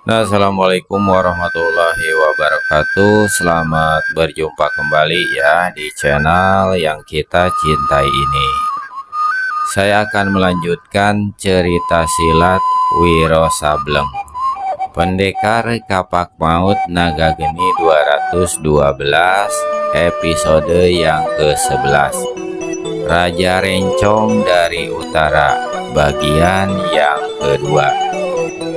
Nah, Assalamualaikum warahmatullahi wabarakatuh. Selamat berjumpa kembali ya di channel yang kita cintai ini. Saya akan melanjutkan cerita silat Wiro Sableng, Pendekar Kapak Maut Naga Geni 212, episode yang ke-11. Raja Rencong dari Utara, bagian yang kedua.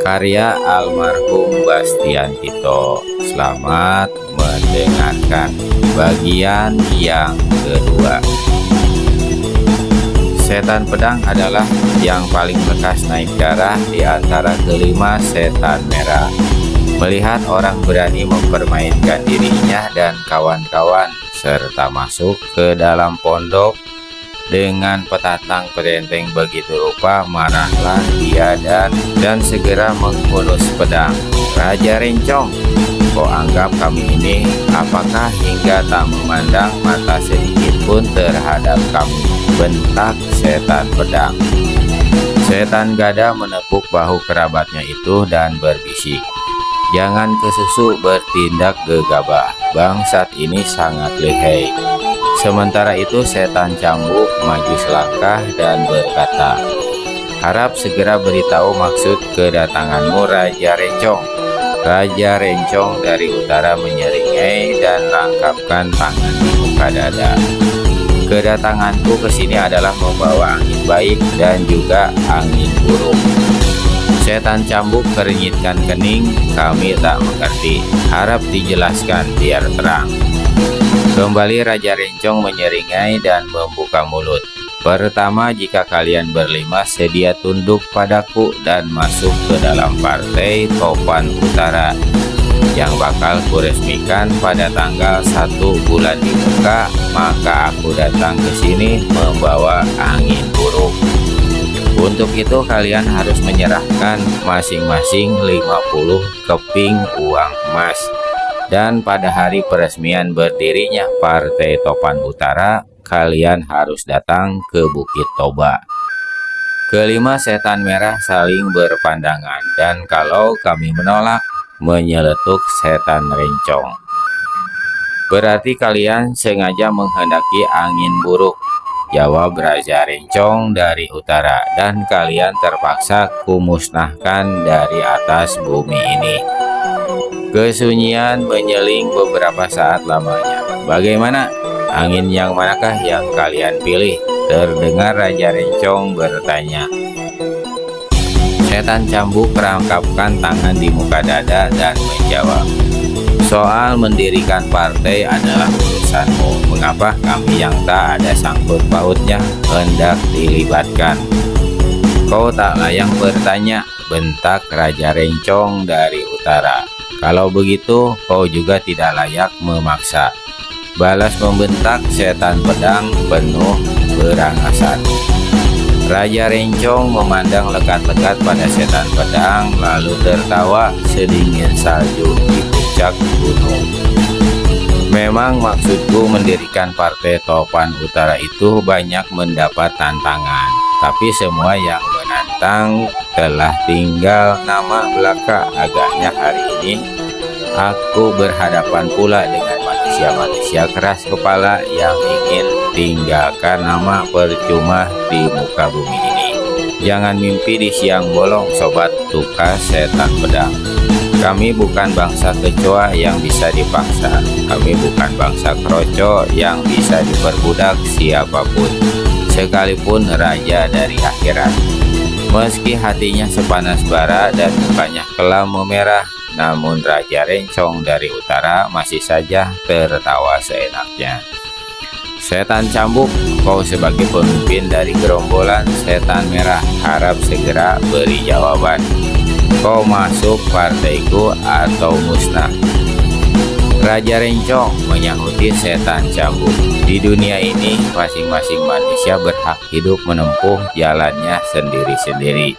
Karya almarhum Bastian Tito. Selamat mendengarkan bagian yang kedua. Setan pedang adalah yang paling lekas naik darah di antara kelima setan merah. Melihat orang berani mempermainkan dirinya dan kawan-kawan serta masuk ke dalam pondok dengan petatang petenteng begitu rupa, marahlah dia dan segera menghunus pedang. Raja Rencong, kau anggap kami ini apakah hingga tak memandang mata sedikit pun terhadap kami? Bentak setan pedang. Setan gada menepuk bahu kerabatnya itu dan berbisik, jangan kesusu bertindak gegabah, bangsat ini sangat lihai. Sementara itu setan cambuk maju selangkah dan berkata, harap segera beritahu maksud kedatanganmu Raja Rencong. Raja Rencong dari utara menyeringai dan rangkapkan tangan di muka dada. Kedatanganku ke sini adalah membawa angin baik dan juga angin buruk. Setan cambuk keringitkan kening, kami tak mengerti, harap dijelaskan biar terang. Kembali Raja Rencong menyeringai dan membuka mulut. Pertama, jika kalian berlima sedia tunduk padaku dan masuk ke dalam partai Topan Utara yang bakal kuresmikan pada tanggal 1 bulan di muka, maka aku datang ke sini membawa angin buruk. Untuk itu kalian harus menyerahkan masing-masing 50 keping uang emas. Dan pada hari peresmian berdirinya Partai Topan Utara, kalian harus datang ke Bukit Toba. Kelima setan merah saling berpandangan, dan kalau kami menolak, menyeletuk setan Rencong. Berarti kalian sengaja menghendaki angin buruk, jawab Raja Rencong dari utara, dan kalian terpaksa kumusnahkan dari atas bumi ini. Kesunyian menyeling beberapa saat lamanya. Bagaimana? Angin yang manakah yang kalian pilih? Terdengar Raja Rencong bertanya. Setan cambuk merangkapkan tangan di muka dada dan menjawab, soal mendirikan partai adalah urusanmu. Mengapa kami yang tak ada sangkut pautnya hendak dilibatkan? Kau tak layak bertanya, bentak Raja Rencong dari utara. Kalau begitu, kau juga tidak layak memaksa, balas membentak setan pedang penuh berangasan. Raja Rencong memandang lekat-lekat pada setan pedang, lalu tertawa sedingin salju di puncak gunung. Memang maksudku mendirikan Partai Topan Utara itu banyak mendapat tantangan, tapi semua yang menantang telah tinggal nama belaka. Agaknya hari ini aku berhadapan pula dengan manusia-manusia keras kepala yang ingin tinggalkan nama percuma di muka bumi ini. Jangan mimpi di siang bolong, sobat tukas setan pedang. Kami bukan bangsa kecoa yang bisa dipaksa. Kami bukan bangsa kroco yang bisa diperbudak siapapun, sekalipun raja dari akhirat. Meski hatinya sepanas bara dan mukanya kelam memerah, namun Raja Rencong dari utara masih saja tertawa seenaknya. Setan cambuk, kau sebagai pemimpin dari gerombolan setan merah harap segera beri jawaban. Kau masuk partaiku atau musnah? Raja Rencong menyahuti setan cambuk. Di dunia ini masing-masing manusia berhak hidup menempuh jalannya sendiri-sendiri.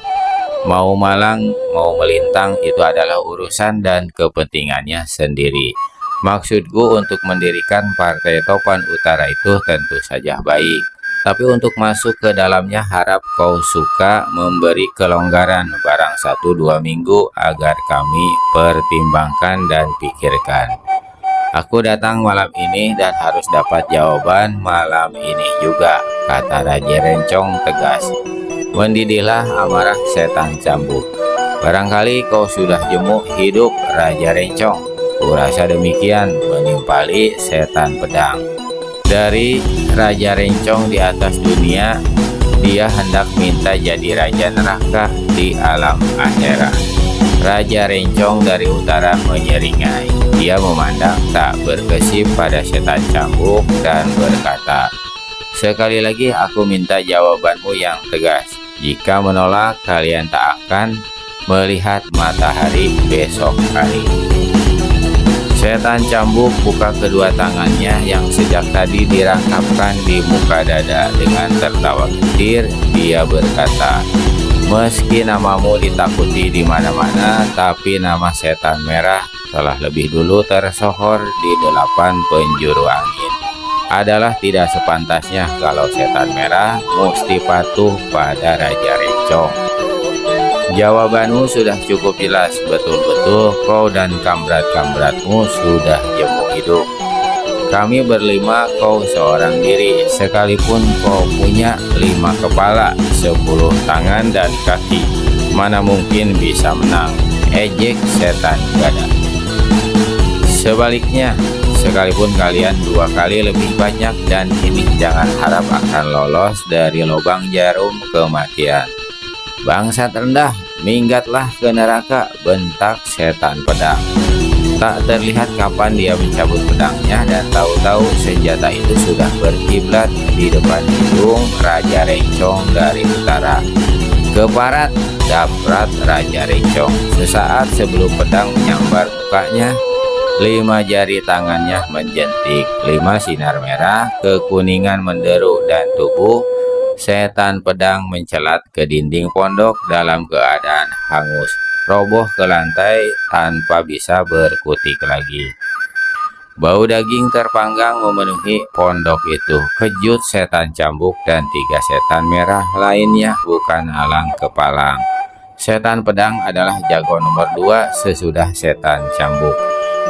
Mau malang, mau melintang itu adalah urusan dan kepentingannya sendiri. Maksudku untuk mendirikan Partai Topan Utara itu tentu saja baik. Tapi untuk masuk ke dalamnya harap kau suka memberi kelonggaran barang 1-2 minggu agar kami pertimbangkan dan pikirkan. Aku datang malam ini dan harus dapat jawaban malam ini juga, kata Raja Rencong tegas. Mendidihlah amarah setan cambuk. Barangkali kau sudah jemu hidup, Raja Rencong. Kurasa demikian, menimpali setan pedang. Dari Raja Rencong di atas dunia, dia hendak minta jadi Raja Neraka di alam akhirat. Raja Rencong dari utara menyeringai. Dia memandang tak berkesip pada setan cambuk dan berkata, "Sekali lagi aku minta jawabanmu yang tegas. Jika menolak, kalian tak akan melihat matahari besok hari." Setan cambuk buka kedua tangannya yang sejak tadi dirangkapkan di muka dada. Dengan tertawa getir, dia berkata, "Meski namamu ditakuti di mana-mana, tapi nama setan merah telah lebih dulu tersohor di 8 penjuru angin. Adalah tidak sepantasnya kalau setan merah mesti patuh pada Raja Rencong. Jawabanmu sudah cukup jelas, betul-betul kau dan kamrat-kamratmu sudah jemu hidup. Kami berlima, kau seorang diri, sekalipun kau punya 5 kepala, 10 tangan dan kaki. Mana mungkin bisa menang?" ejek setan gada. "Sebaliknya, sekalipun kalian 2 kali lebih banyak dan ini jangan harap akan lolos dari lubang jarum kematian." "Bangsat rendah, minggatlah ke neraka," bentak setan pedang. Tak terlihat kapan dia mencabut pedangnya dan tahu-tahu senjata itu sudah berkiblat di depan hidung Raja Rencong dari utara. "Keparat!" daprat Raja Rencong. Sesaat sebelum pedang menyambar mukanya, 5 jari tangannya menjentik, 5 sinar merah kekuningan menderu dan tubuh setan pedang mencelat ke dinding pondok dalam keadaan hangus, roboh ke lantai tanpa bisa berkutik lagi. Bau daging terpanggang memenuhi pondok itu. Kejut setan cambuk dan 3 setan merah lainnya bukan alang kepalang. Setan pedang adalah jago nomor 2 sesudah setan cambuk.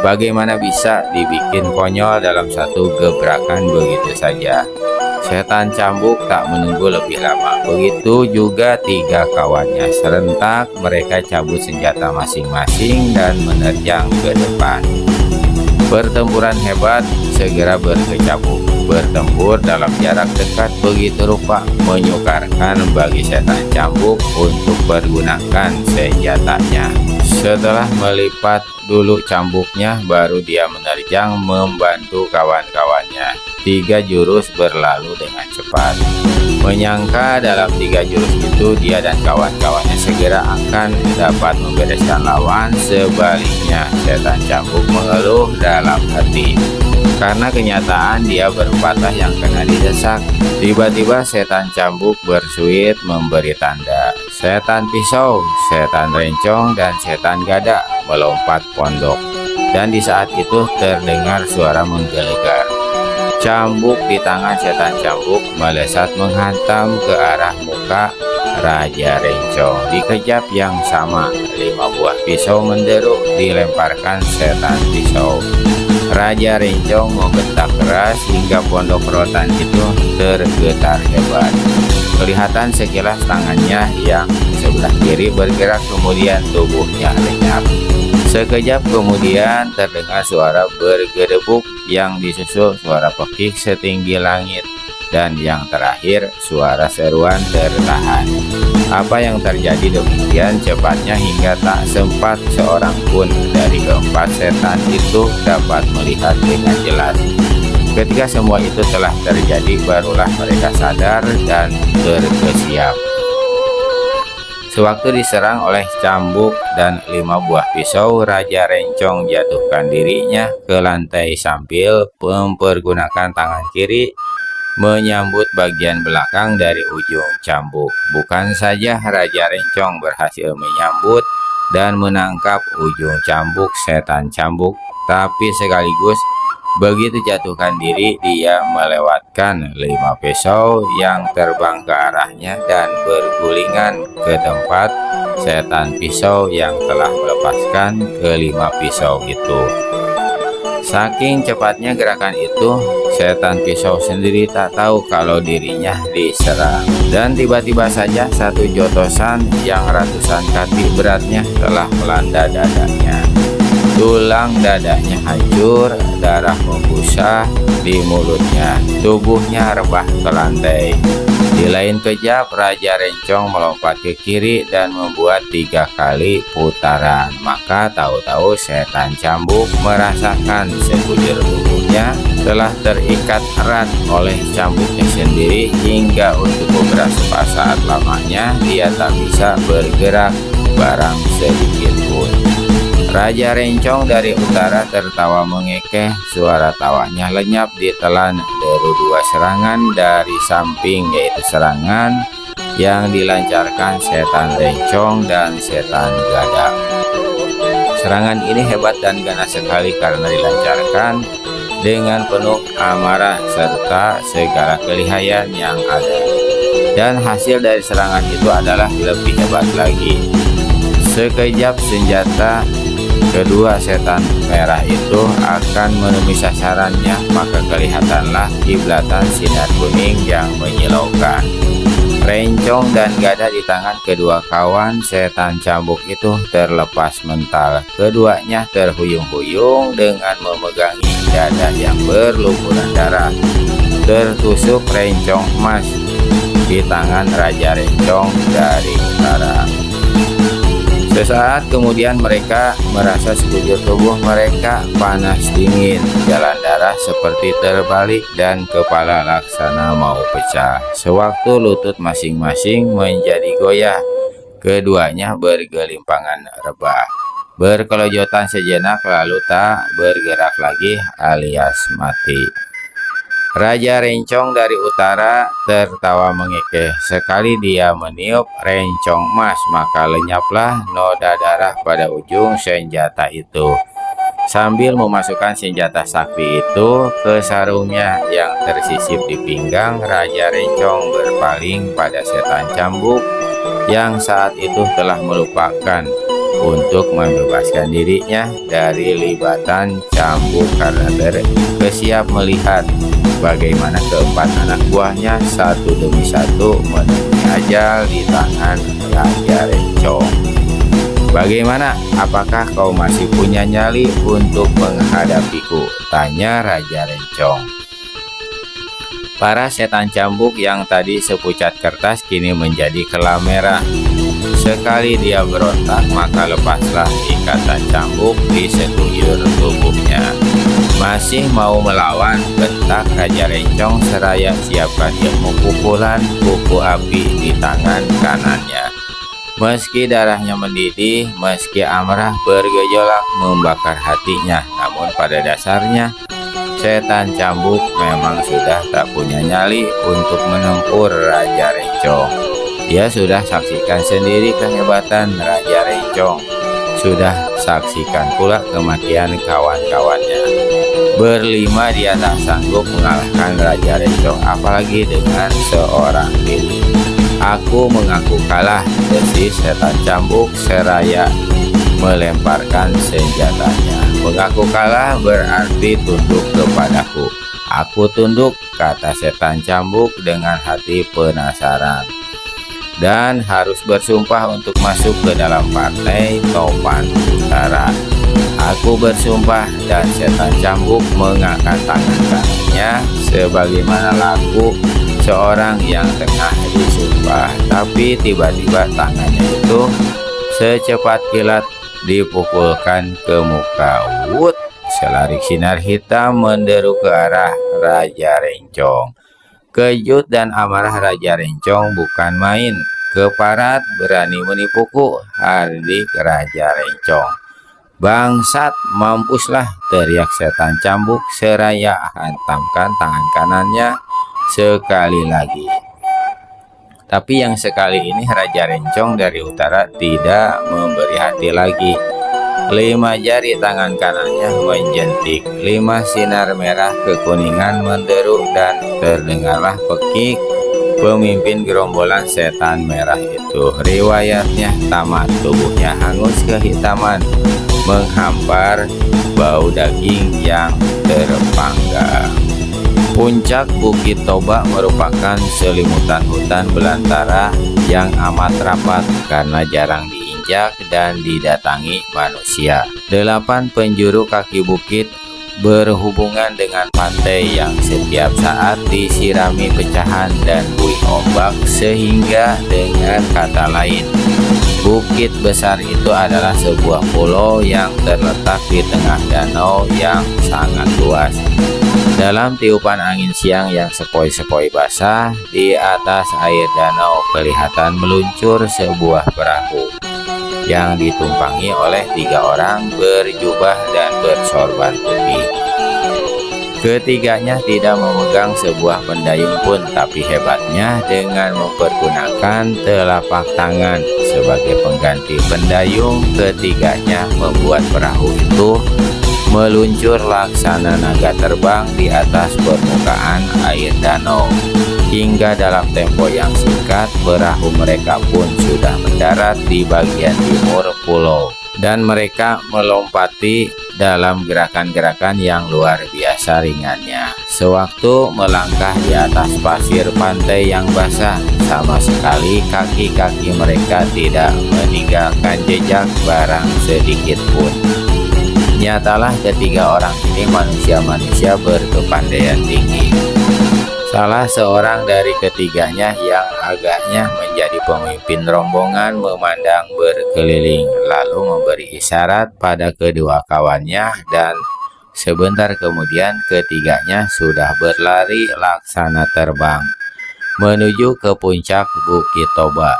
Bagaimana bisa dibikin konyol dalam satu gebrakan begitu saja? Setan cambuk tak menunggu lebih lama. Begitu juga 3 kawannya. Serentak mereka cabut senjata masing-masing dan menerjang ke depan. Pertempuran hebat segera berkecamuk. Bertempur dalam jarak dekat begitu rupa menyukarkan bagi setan cambuk untuk pergunakan senjatanya. Setelah melipat dulu cambuknya, baru dia menerjang membantu kawan-kawannya. 3 jurus berlalu dengan cepat. Menyangka dalam 3 jurus itu dia dan kawan-kawannya segera akan dapat membereskan lawan. Sebaliknya, setan cambuk mengeluh dalam hati. Karena kenyataan dia berpatah yang kena didesak. Tiba-tiba setan cambuk bersuit memberi tanda. Setan pisau, setan rencong, dan setan gada melompat pondok. Dan di saat itu terdengar suara menggelegar. Cambuk di tangan setan cambuk melesat menghantam ke arah muka Raja Rencong. Di kejap yang sama, 5 buah pisau menderu dilemparkan setan pisau. Raja Rencong membentak keras hingga pondok rotan itu tergetar hebat. Kelihatan sekilas tangannya yang sebelah kiri bergerak, kemudian tubuhnya lenyap. Sekejap kemudian terdengar suara bergedebuk yang disusul suara pekik setinggi langit, dan yang terakhir suara seruan tertahan. Apa yang terjadi demikian cepatnya hingga tak sempat seorang pun dari keempat setan itu dapat melihat dengan jelas. Ketika semua itu telah terjadi, barulah mereka sadar dan berkesiap. Sewaktu diserang oleh cambuk dan 5 buah pisau, Raja Rencong jatuhkan dirinya ke lantai sambil mempergunakan tangan kiri menyambut bagian belakang dari ujung cambuk. Bukan saja Raja Rencong berhasil menyambut dan menangkap ujung cambuk setan cambuk, tapi sekaligus Begitu jatuhkan diri, dia melewatkan 5 pisau yang terbang ke arahnya dan bergulingan ke tempat setan pisau yang telah melepaskan ke-5 pisau itu. Saking cepatnya gerakan itu, setan pisau sendiri tak tahu kalau dirinya diserang. Dan tiba-tiba saja satu jotosan yang ratusan kaki beratnya telah melanda dadanya. Tulang dadanya hancur, darah membusa di mulutnya, tubuhnya rebah ke lantai. Di lain kejap, Raja Rencong melompat ke kiri dan membuat 3 kali putaran. Maka tahu-tahu setan cambuk merasakan sekujur tubuhnya telah terikat erat oleh cambuknya sendiri, hingga untuk beberapa saat lamanya dia tak bisa bergerak barang sedikit pun. Raja Rencong dari utara tertawa mengekeh, suara tawanya lenyap ditelan deru 2 serangan dari samping, yaitu serangan yang dilancarkan setan Rencong dan setan Gada. Serangan ini hebat dan ganas sekali karena dilancarkan dengan penuh amarah serta segala kelihayan yang ada. Dan hasil dari serangan itu adalah lebih hebat lagi. Sekejap senjata kedua setan merah itu akan menemui sasarannya, maka kelihatanlah kiblatan sinar kuning yang menyilaukan. Rencong dan Gada di tangan kedua kawan setan cambuk itu terlepas mental. Keduanya terhuyung-huyung dengan memegangi dada yang berlumuran darah. Tertusuk Rencong emas di tangan Raja Rencong dari utara. Sesaat kemudian mereka merasa sekujur tubuh mereka panas dingin, jalan darah seperti terbalik dan kepala laksana mau pecah. Sewaktu lutut masing-masing menjadi goyah, keduanya bergelimpangan rebah, berkelojotan sejenak lalu tak bergerak lagi alias mati. Raja Rencong dari utara tertawa mengekeh. Sekali dia meniup rencong emas, maka lenyaplah noda darah pada ujung senjata itu. Sambil memasukkan senjata sakti itu ke sarungnya yang tersisip di pinggang, Raja Rencong berpaling pada setan cambuk yang saat itu telah melupakan untuk membebaskan dirinya dari libatan cambuk karena terkesiap melihat bagaimana keempat anak buahnya satu demi satu menemui ajal di tangan Raja Rencong. "Bagaimana? Apakah kau masih punya nyali untuk menghadapiku?" tanya Raja Rencong. Para setan cambuk yang tadi sepucat kertas kini menjadi kelam merah. Sekali dia berontak, maka lepaslah ikatan cambuk di sekujur tubuhnya. "Masih mau melawan?" bentak Raja Rencong seraya siapkan ilmu pukulan kuku api di tangan kanannya. Meski darahnya mendidih, meski amarah bergejolak membakar hatinya, namun pada dasarnya setan cambuk memang sudah tak punya nyali untuk menempur Raja Rencong. Dia sudah saksikan sendiri kehebatan Raja Rencong, sudah saksikan pula kematian kawan-kawannya. Berlima dia tak sanggup mengalahkan Raja Rencong, apalagi dengan seorang diri. "Aku mengaku kalah," desis setan cambuk seraya melemparkan senjatanya. "Mengaku kalah berarti tunduk kepadaku." "Aku tunduk," kata setan cambuk dengan hati penasaran. "Dan harus bersumpah untuk masuk ke dalam partai Topan Utara." "Aku bersumpah." Dan setan cambuk mengangkat tangan kanannya sebagaimana laku seorang yang tengah disumpah. Tapi tiba-tiba tangannya itu secepat kilat dipukulkan ke muka. Wut! Selarik sinar hitam menderu ke arah Raja Rencong. Kejut dan amarah Raja Rencong bukan main. "Keparat, berani menipuku," hardik Raja Rencong. "Bangsat, mampuslah!" teriak setan cambuk seraya hantamkan tangan kanannya sekali lagi. Tapi yang sekali ini Raja Rencong dari utara tidak memberi hati lagi. 5 jari tangan kanannya menjentik. 5 sinar merah kekuningan menderu dan terdengarlah pekik pemimpin gerombolan setan merah itu. Riwayatnya tamat, tubuhnya hangus kehitaman, menghampar bau daging yang terpanggang. Puncak Bukit Toba merupakan selimutan hutan belantara yang amat rapat karena jarang diinjak dan didatangi manusia. 8 penjuru kaki bukit berhubungan dengan pantai yang setiap saat disirami pecahan dan buih ombak, sehingga dengan kata lain, bukit besar itu adalah sebuah pulau yang terletak di tengah danau yang sangat luas. Dalam tiupan angin siang yang sepoi-sepoi basah, di atas air danau kelihatan meluncur sebuah perahu yang ditumpangi oleh 3 orang berjubah dan bersorban putih. Ketiganya tidak memegang sebuah pendayung pun, tapi hebatnya dengan mempergunakan telapak tangan sebagai pengganti pendayung, ketiganya membuat perahu itu meluncur laksana naga terbang di atas permukaan air danau. Hingga dalam tempo yang singkat, perahu mereka pun sudah mendarat di bagian timur pulau, dan mereka melompati dalam gerakan-gerakan yang luar biasa ringannya. Sewaktu melangkah di atas pasir pantai yang basah, sama sekali kaki-kaki mereka tidak meninggalkan jejak barang sedikit pun. Nyatalah ketiga orang ini manusia-manusia berkepandaian tinggi. Salah seorang dari ketiganya yang agaknya menjadi pemimpin rombongan memandang berkeliling, lalu memberi isyarat pada kedua kawannya, dan sebentar kemudian ketiganya sudah berlari laksana terbang menuju ke puncak Bukit Toba.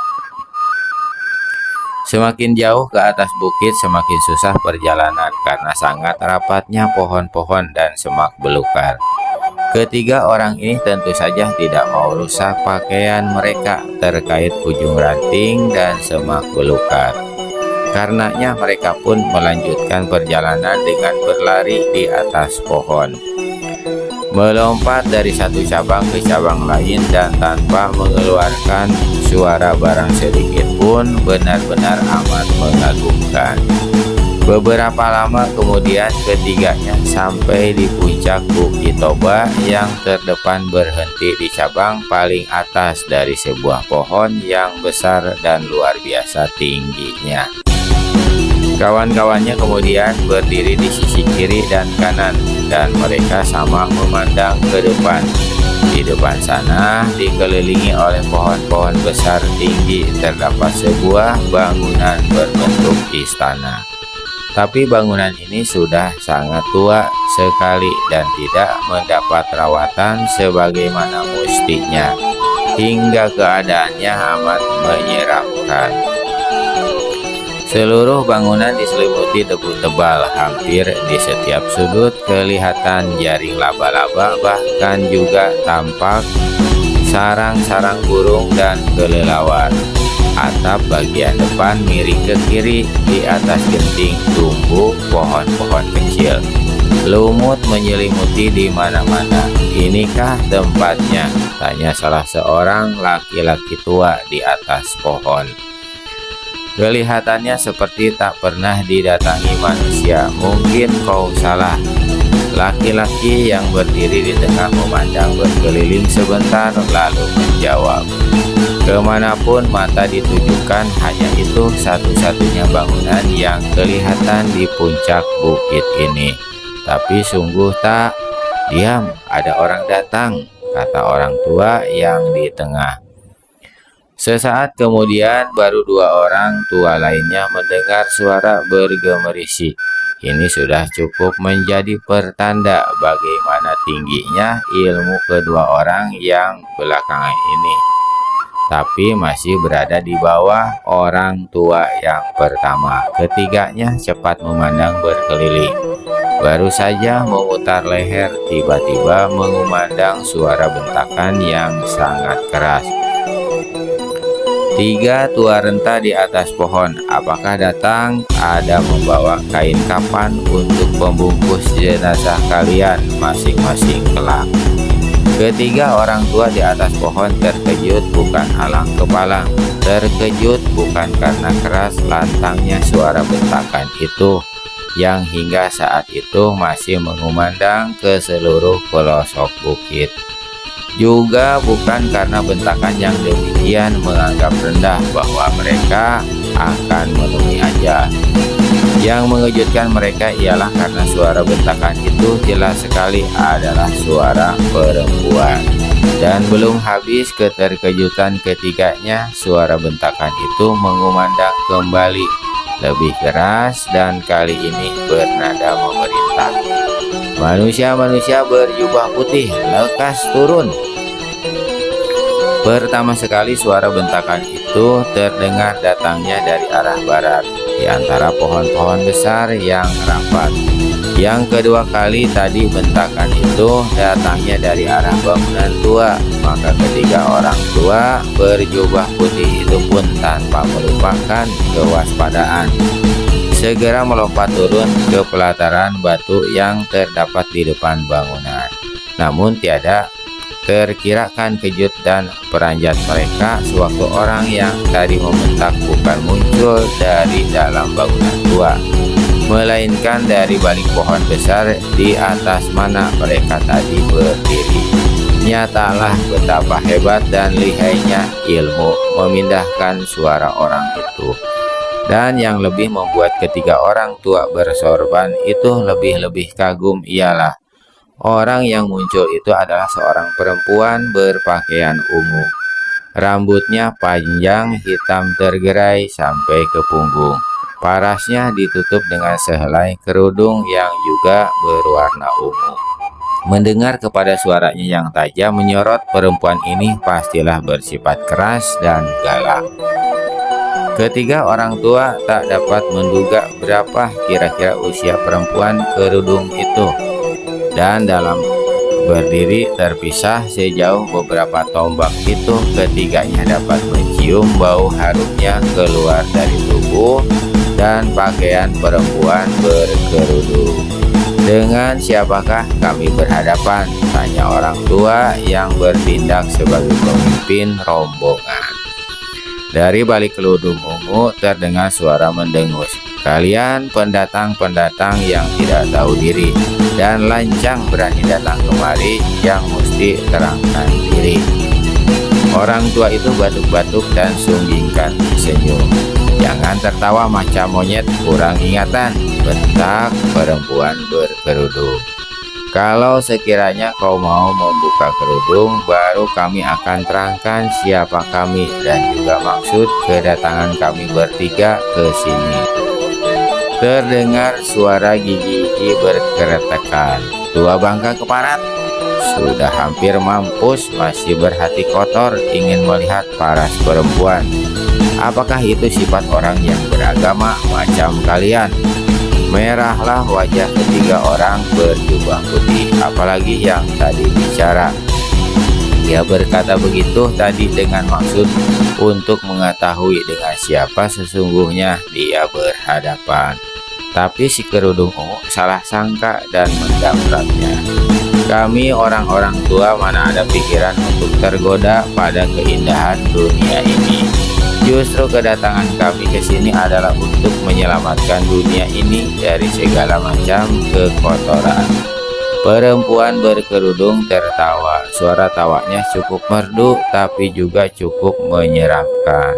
Semakin jauh ke atas bukit, semakin susah perjalanan karena sangat rapatnya pohon-pohon dan semak belukar. Ketiga orang ini tentu saja tidak mau rusak pakaian mereka terkait ujung ranting dan semak belukar. Karenanya mereka pun melanjutkan perjalanan dengan berlari di atas pohon, melompat dari satu cabang ke cabang lain dan tanpa mengeluarkan suara barang sedikit pun, benar-benar amat mengagumkan. Beberapa lama kemudian ketiganya sampai di puncak Bukit Toba yang terdepan berhenti di cabang paling atas dari sebuah pohon yang besar dan luar biasa tingginya. Kawan-kawannya kemudian berdiri di sisi kiri dan kanan, dan mereka sama memandang ke depan. Di depan sana, dikelilingi oleh pohon-pohon besar tinggi, terdapat sebuah bangunan berbentuk istana. Tapi bangunan ini sudah sangat tua sekali dan tidak mendapat rawatan sebagaimana mestinya, hingga keadaannya amat menyeramkan. Seluruh bangunan diselimuti debu tebal, hampir di setiap sudut kelihatan jaring laba-laba, bahkan juga tampak sarang-sarang burung dan kelelawar. Atap bagian depan miring ke kiri, di atas genting tumbuh pohon-pohon kecil. Lumut menyelimuti di mana-mana. Inikah tempatnya? Tanya salah seorang laki-laki tua di atas pohon. Kelihatannya seperti tak pernah didatangi manusia. Mungkin kau salah. Laki-laki yang berdiri di tengah memandang berkeliling sebentar lalu menjawab, kemanapun mata ditujukan, hanya itu satu-satunya bangunan yang kelihatan di puncak bukit ini. Tapi sungguh tak. Diam, ada orang datang, kata orang tua yang di tengah. Sesaat kemudian baru 2 orang tua lainnya mendengar suara bergemerisi. Ini sudah cukup menjadi pertanda bagaimana tingginya ilmu kedua orang yang belakangan ini, tapi masih berada di bawah orang tua yang pertama. Ketiganya cepat memandang berkeliling. Baru saja memutar leher, tiba-tiba mengumandang suara bentakan yang sangat keras. Tiga tua renta di atas pohon, apakah datang? Ada membawa kain kafan untuk pembungkus jenazah kalian masing-masing kelak. Ketiga orang tua di atas pohon terkejut bukan alang kepala. Terkejut bukan karena keras lantangnya suara bentakan itu, yang hingga saat itu masih mengumandang ke seluruh pelosok bukit. Juga bukan karena bentakan yang demikian menganggap rendah bahwa mereka akan menemui ajal. Yang mengejutkan mereka ialah karena suara bentakan itu jelas sekali adalah suara perempuan. Dan belum habis keterkejutan ketiganya, suara bentakan itu mengumandang kembali, lebih keras dan kali ini bernada memerintah. Manusia-manusia berjubah putih, lekas turun. Pertama sekali suara bentakan itu terdengar datangnya dari arah barat, di antara pohon-pohon besar yang rapat. Yang kedua kali tadi bentakan itu datangnya dari arah bangunan tua, maka ketiga orang tua berjubah putih itu pun tanpa melupakan kewaspadaan segera melompat turun ke pelataran batu yang terdapat di depan bangunan. Namun tiada terkirakan kejut dan peranjat mereka sewaktu orang yang tadi membentak bukan muncul dari dalam bangunan tua, melainkan dari balik pohon besar di atas mana mereka tadi berdiri. Nyatalah betapa hebat dan lihainya ilmu memindahkan suara orang itu. Dan yang lebih membuat ketiga orang tua bersorban itu lebih-lebih kagum ialah orang yang muncul itu adalah seorang perempuan berpakaian ungu. Rambutnya panjang hitam tergerai sampai ke punggung. Parasnya ditutup dengan sehelai kerudung yang juga berwarna ungu. Mendengar kepada suaranya yang tajam menyorot, perempuan ini pastilah bersifat keras dan galak. Ketiga orang tua tak dapat menduga berapa kira-kira usia perempuan kerudung itu. Dan dalam berdiri terpisah sejauh beberapa tombak itu, ketiganya dapat mencium bau harumnya keluar dari tubuh dan pakaian perempuan berkerudung. Dengan siapakah kami berhadapan? Tanya orang tua yang bertindak sebagai pemimpin rombongan. Dari balik kerudung ungu terdengar suara mendengus. Kalian pendatang-pendatang yang tidak tahu diri dan lancang berani datang kemari, yang mesti terangkan diri. Orang tua itu batuk-batuk dan sunggingkan senyum. Jangan tertawa macam monyet, kurang ingatan, bentak perempuan berkerudung. Kalau sekiranya kau mau membuka kerudung, baru kami akan terangkan siapa kami dan juga maksud kedatangan kami bertiga ke sini. Terdengar suara gigi-gigi berkeretakan. Tua bangka keparat, sudah hampir mampus masih berhati kotor ingin melihat paras perempuan. Apakah itu sifat orang yang beragama macam kalian? Merahlah wajah ketiga orang berjubah putih, apalagi yang tadi bicara. Dia berkata begitu tadi dengan maksud untuk mengetahui dengan siapa sesungguhnya dia berhadapan. Tapi si kerudung ungu salah sangka dan mendamratnya. Kami orang-orang tua mana ada pikiran untuk tergoda pada keindahan dunia ini. Justru kedatangan kami ke sini adalah untuk menyelamatkan dunia ini dari segala macam kekotoran. Perempuan berkerudung tertawa. Suara tawanya cukup merdu tapi juga cukup menyeramkan.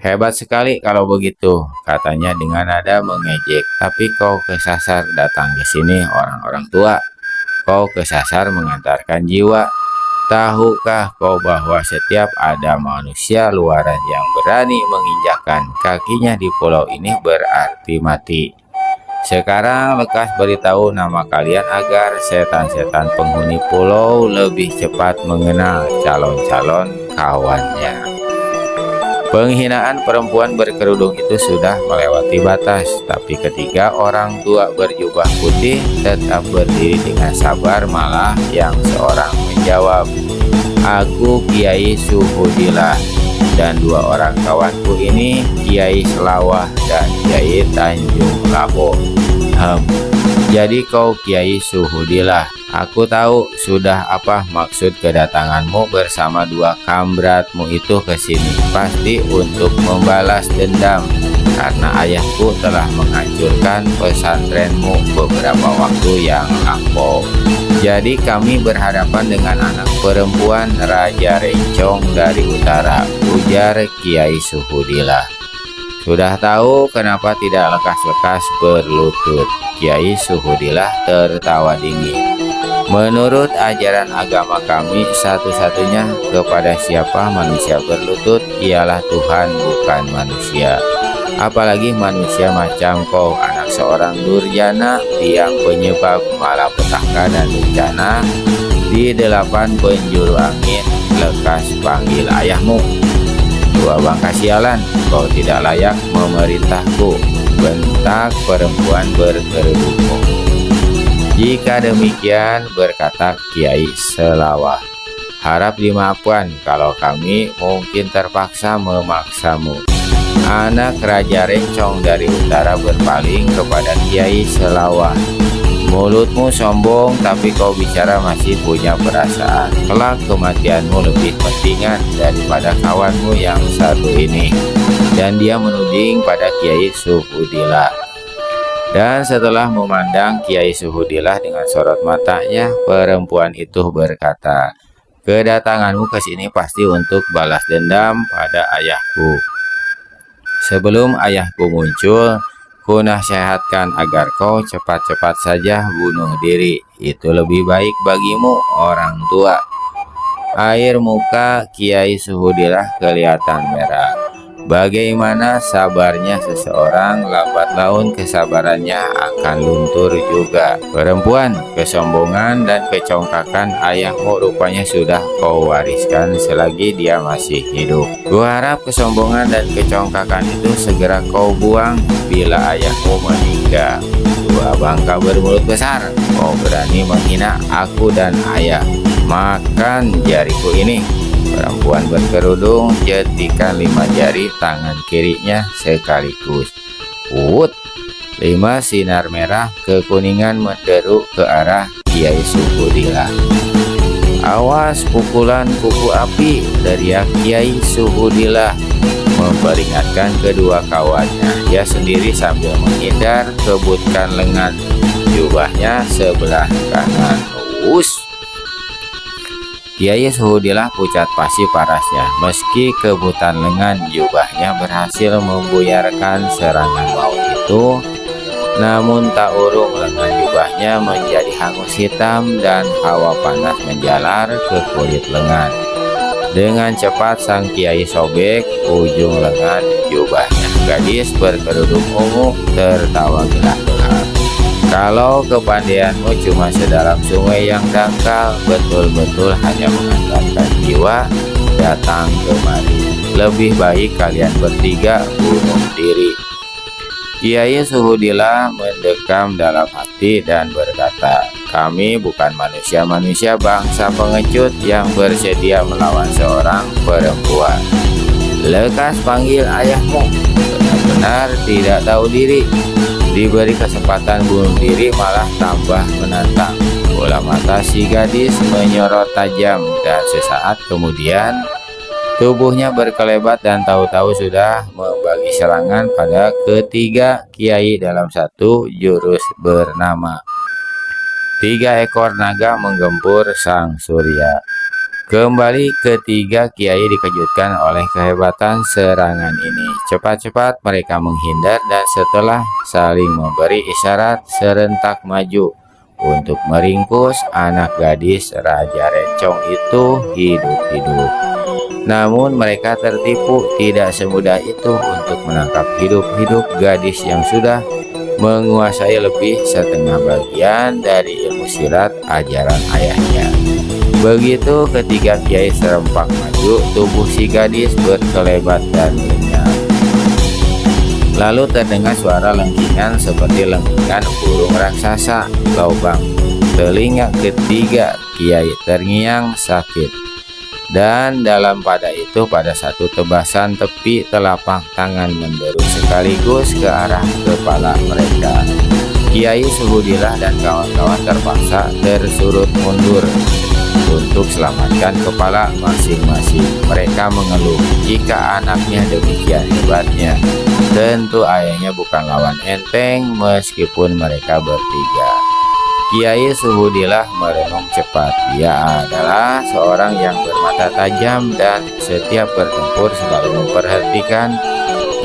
Hebat sekali kalau begitu, katanya dengan nada mengejek. Tapi kau kesasar datang ke sini, orang-orang tua. Kau kesasar mengantarkan jiwa. Tahukah kau bahwa setiap ada manusia luaran yang berani menginjakkan kakinya di pulau ini berarti mati. Sekarang lekas beritahu nama kalian agar setan-setan penghuni pulau lebih cepat mengenal calon-calon kawannya. Penghinaan perempuan berkerudung itu sudah melewati batas, tapi ketiga orang tua berjubah putih tetap berdiri dengan sabar, malah yang seorang menjawab, "Aku Kiai Suhudillah, dan dua orang kawanku ini, Kiai Selawah dan Kiai Tanjung Labo. Jadi kau Kiai Suhudilah. Aku tahu sudah apa maksud kedatanganmu bersama dua kambratmu itu ke sini. Pasti untuk membalas dendam karena ayahku telah menghancurkan pesantrenmu beberapa waktu yang lampau. Jadi kami berhadapan dengan anak perempuan Raja Rencong dari utara, ujar Kiai Suhudilah. Sudah tahu kenapa tidak lekas-lekas berlutut. Kiai Suhudilah tertawa dingin. Menurut ajaran agama kami, satu-satunya kepada siapa manusia berlutut ialah Tuhan, bukan manusia. Apalagi manusia macam kau, anak seorang durjana, yang penyebab malapetaka dan bencana di 8 penjuru angin. Lekas panggil ayahmu. Dua bangka sialan, kau tidak layak memerintahku, bentak perempuan berkerudung ungu. Jika demikian, berkata Kiai Selawah, harap dimaafkan kalau kami mungkin terpaksa memaksamu. Anak Raja Rencong dari utara berpaling kepada Kiai Selawah. Mulutmu sombong, tapi kau bicara masih punya perasaan. Kelak kematianmu lebih pentingan daripada kawanmu yang satu ini. Dan dia menuding pada Kiai Suhudilah. Dan setelah memandang Kiai Suhudilah dengan sorot matanya, perempuan itu berkata, kedatanganmu ke sini pasti untuk balas dendam pada ayahku. Sebelum ayahku muncul, ku nasihatkan agar kau cepat-cepat saja bunuh diri. Itu lebih baik bagimu, orang tua. Air muka Kiai Suhudilah kelihatan merah. Bagaimana sabarnya seseorang, lambat laun kesabarannya akan luntur juga. Perempuan, kesombongan dan kecongkakan ayahmu rupanya sudah kau wariskan selagi dia masih hidup. Kuharap kesombongan dan kecongkakan itu segera kau buang bila ayahmu meninggal. Dua bangka bermulut besar, kau berani menghina aku dan ayah. Makan jariku ini. Perempuan berkerudung jentikan 5 jari tangan kirinya sekaligus. 5 sinar merah kekuningan menderu ke arah Kiai Suhudilah. Awas pukulan kuku api, teriak Kiai Suhudilah memperingatkan kedua kawannya. Dia sendiri sambil menghindar kebutkan lengan jubahnya sebelah kanan. Kiai Suhudilah pucat pasi parasnya. Meski kebutan lengan jubahnya berhasil membuyarkan serangan maut itu, namun tak urung lengan jubahnya menjadi hangus hitam dan hawa panas menjalar ke kulit lengan. Dengan cepat sang kiai sobek ujung lengan jubahnya. Gadis berkerudung ungu tertawa gelak-gelak. Kalau kepandaianmu cuma sedalam sungai yang dangkal, betul-betul hanya mengandalkan jiwa, datang kemari. Lebih baik kalian bertiga bunuh diri. Kiai Suhudilah mendekam dalam hati dan berkata, kami bukan manusia-manusia bangsa pengecut yang bersedia melawan seorang perempuan. Lekas panggil ayahmu, benar-benar tidak tahu diri. Diberi kesempatan bunuh diri malah tambah menantang. Bola mata si gadis menyorot tajam dan sesaat kemudian tubuhnya berkelebat dan tahu-tahu sudah membagi serangan pada ketiga kiai dalam satu jurus bernama 3 ekor naga menggempur sang surya. Kembali ketiga kiai dikejutkan oleh kehebatan serangan ini. Cepat-cepat mereka menghindar dan setelah saling memberi isyarat serentak maju untuk meringkus anak gadis Raja Rencong itu hidup-hidup. Namun mereka tertipu, tidak semudah itu untuk menangkap hidup-hidup gadis yang sudah menguasai lebih setengah bagian dari ilmu silat ajaran ayahnya. Begitu ketiga kiai serempak maju, tubuh si gadis berkelebat dan lenyap. Lalu terdengar suara lengkingan seperti lengkingan burung raksasa. Lobang telinga ketiga kiai terngiang sakit. Dan dalam pada itu, pada satu tebasan tepi telapak tangan menderu sekaligus ke arah kepala mereka. Kiai Suhudillah dan kawan-kawan terpaksa tersurut mundur untuk selamatkan kepala masing-masing. Mereka mengeluh jika anaknya demikian hebatnya. Tentu ayahnya bukan lawan enteng meskipun mereka bertiga. Kiai Suhudillah merenung cepat. Dia adalah seorang yang bermata tajam dan setiap bertempur selalu memperhatikan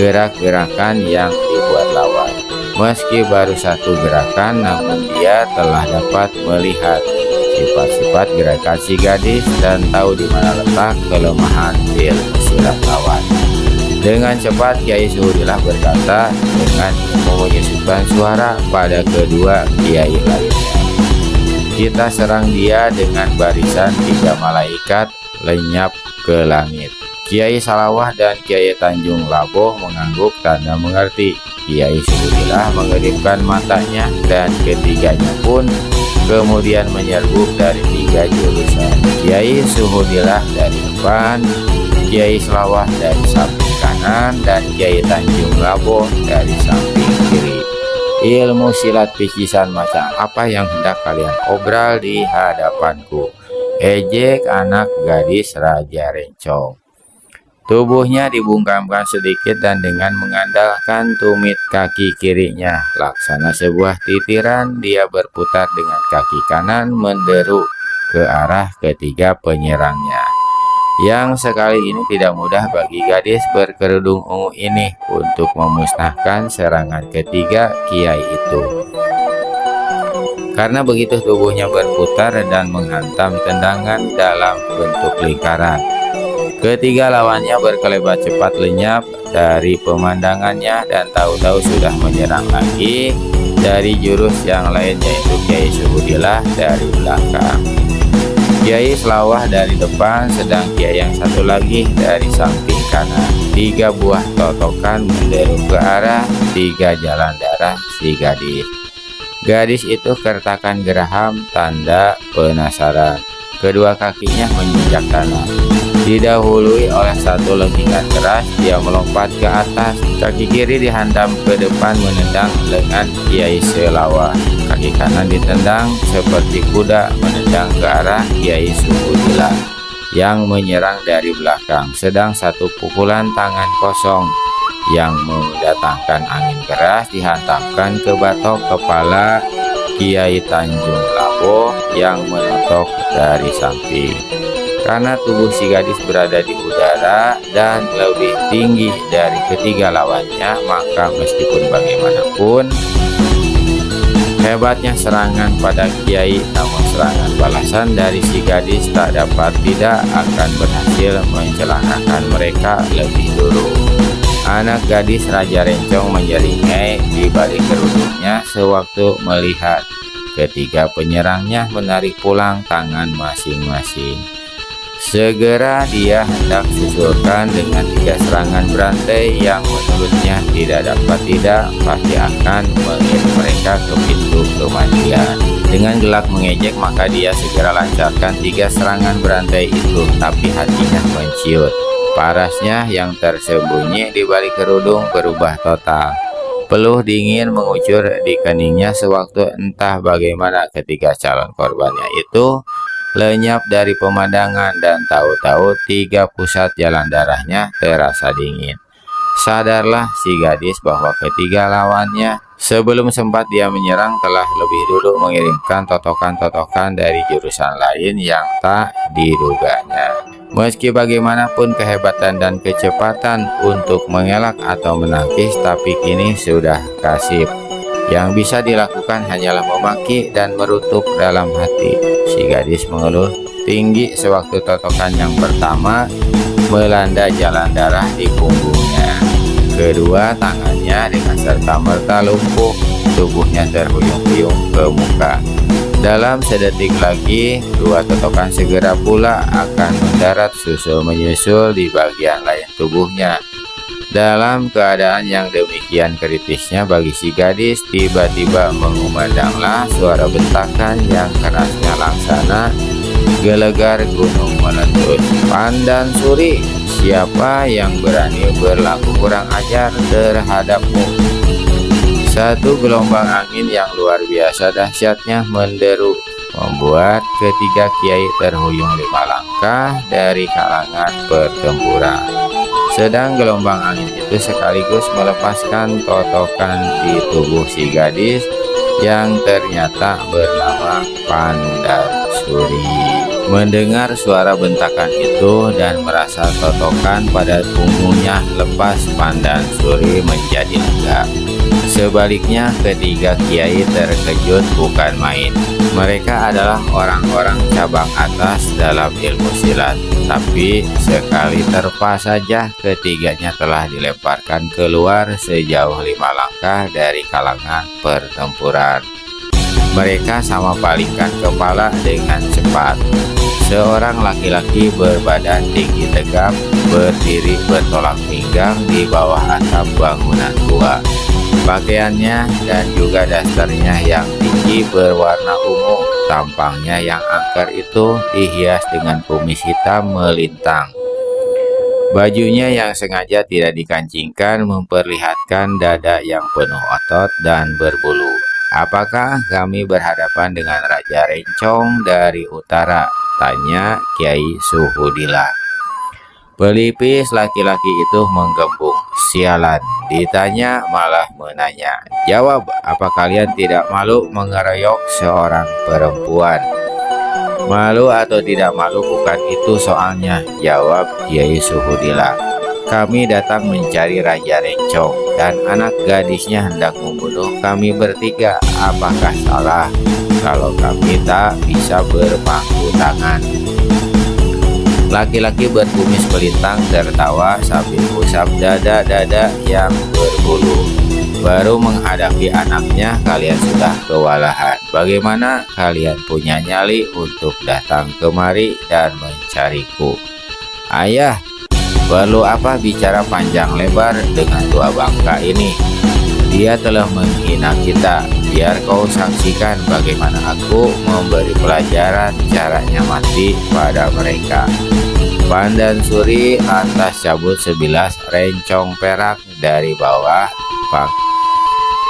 gerak-gerakan yang dibuat lawan. Meski baru satu gerakan, namun dia telah dapat melihat sifat-sifat gerakan si gadis dan tahu di mana letak kelemahan ilmu silat lawan. Dengan cepat Kiai Suhudillah berkata dengan menyusupkan suara pada kedua kiai lainnya. Kita serang dia dengan barisan 3 malaikat lenyap ke langit. Kiai Salawah dan Kiai Tanjung Laboh mengangguk tanda mengerti. Kiai Suhudillah mengedipkan matanya dan ketiganya pun kemudian menyerbu dari 3 jurusan. Kiai Suhudillah dari depan, Kiai Salawah dari samping kanan, dan Kiai Tanjung Laboh dari samping kiri. Ilmu silat picisan macam apa yang hendak kalian obral di hadapanku? Ejek anak gadis Raja Rencong. Tubuhnya dibungkamkan sedikit dan dengan mengandalkan tumit kaki kirinya laksana sebuah titiran, dia berputar dengan kaki kanan menderu ke arah ketiga penyerangnya. Yang sekali ini tidak mudah bagi gadis berkerudung ungu ini untuk memusnahkan serangan ketiga kiai itu. Karena begitu tubuhnya berputar dan menghantam tendangan dalam bentuk lingkaran. Ketiga lawannya berkelebat cepat lenyap dari pemandangannya dan tahu-tahu sudah menyerang lagi dari jurus yang lain, yaitu Kiai Suhudillah dari belakang, Kiai Salawah dari depan, sedang kiai yang satu lagi dari samping kanan. 3 buah totokan menderu ke arah 3 jalan darah si gadis. Gadis itu kertakan geraham tanda penasaran. Kedua kakinya menginjak tanah. Didahului oleh satu lengkingan keras, dia melompat ke atas. Kaki kiri dihantam ke depan menendang lengan Kiai Salawah. Kaki kanan ditendang seperti kuda menendang ke arah Kiai Suhudillah yang menyerang dari belakang. Sedang satu pukulan tangan kosong yang mendatangkan angin keras dihantamkan ke batok kepala Kiai Tanjung Laboh yang menotok dari samping. Karena tubuh si gadis berada di udara dan lebih tinggi dari ketiga lawannya, maka meskipun bagaimanapun hebatnya serangan pada kiai, namun serangan balasan dari si gadis tak dapat tidak akan berhasil mencelakakan mereka lebih dulu. Anak gadis Raja Rencong menyeringai di balik kerudungnya sewaktu melihat ketiga penyerangnya menarik pulang tangan masing-masing. Segera dia hendak susulkan dengan 3 serangan berantai yang menurutnya tidak dapat tidak pasti akan mengirim mereka ke pintu kematian. Dengan gelak mengejek maka dia segera lancarkan 3 serangan berantai itu, tapi hatinya menciut. Parasnya yang tersembunyi di balik kerudung berubah total. Peluh dingin mengucur di keningnya sewaktu entah bagaimana ketiga calon korbannya itu lenyap dari pemandangan dan tahu-tahu 3 pusat jalan darahnya terasa dingin. Sadarlah si gadis bahwa ketiga lawannya sebelum sempat dia menyerang telah lebih dulu mengirimkan totokan-totokan dari jurusan lain yang tak diduganya. Meski bagaimanapun kehebatan dan kecepatan untuk mengelak atau menangkis, tapi kini sudah kasib. Yang bisa dilakukan hanyalah memaki dan merutuk dalam hati. Si gadis mengeluh tinggi sewaktu totokan yang pertama melanda jalan darah di punggungnya. Kedua tangannya dengan serta-merta lumpuh, tubuhnya terhuyung-huyung ke muka. Dalam sedetik lagi, 2 totokan segera pula akan mendarat susul menyusul di bagian lain tubuhnya. Dalam keadaan yang demikian kritisnya bagi si gadis, tiba-tiba mengumandanglah suara bentakan yang kerasnya laksana gelegar gunung meletus. Pandan Suri, siapa yang berani berlaku kurang ajar terhadapmu? Satu gelombang angin yang luar biasa dahsyatnya menderu, membuat ketiga kiai terhuyung 5 langkah dari kalangan pertempuran. Sedang gelombang angin itu sekaligus melepaskan totokan di tubuh si gadis yang ternyata bernama Pandan Suri. Mendengar suara bentakan itu dan merasa totokan pada punggungnya lepas, Pandan Suri menjadi lega. Sebaliknya, ketiga kiai terkejut bukan main. Mereka adalah orang-orang cabang atas dalam ilmu silat, tapi sekali terpa saja ketiganya telah dilemparkan keluar sejauh 5 langkah dari kalangan pertempuran. Mereka sama palingkan kepala dengan cepat. Seorang laki-laki berbadan tinggi tegap berdiri bertolak pinggang di bawah atap bangunan tua. Pakaiannya dan juga dasternya yang tinggi berwarna ungu, tampangnya yang angker itu dihias dengan kumis hitam melintang. Bajunya yang sengaja tidak dikancingkan memperlihatkan dada yang penuh otot dan berbulu. Apakah kami berhadapan dengan Raja Rencong dari utara? Tanya Kiai Suhudillah. Pelipis laki-laki itu menggembung. Sialan, ditanya malah menanya. Jawab, apa kalian tidak malu mengeroyok seorang perempuan? Malu atau tidak malu bukan itu soalnya, jawab Kiai Suhudillah. Kami datang mencari Raja Rencong dan anak gadisnya hendak membunuh kami bertiga. Apakah salah kalau kami tak bisa berpangku tangan? Laki-laki berkumis pelintang tertawa sambil usap dada-dada yang berbulu. Baru menghadapi anaknya kalian sudah kewalahan. Bagaimana kalian punya nyali untuk datang kemari dan mencariku? Ayah, perlu apa bicara panjang lebar dengan tua bangka ini? Dia telah menghina kita. Biar kau saksikan bagaimana aku memberi pelajaran caranya mati pada mereka. Pandan Suri lantas cabut 11 rencong perak dari bawah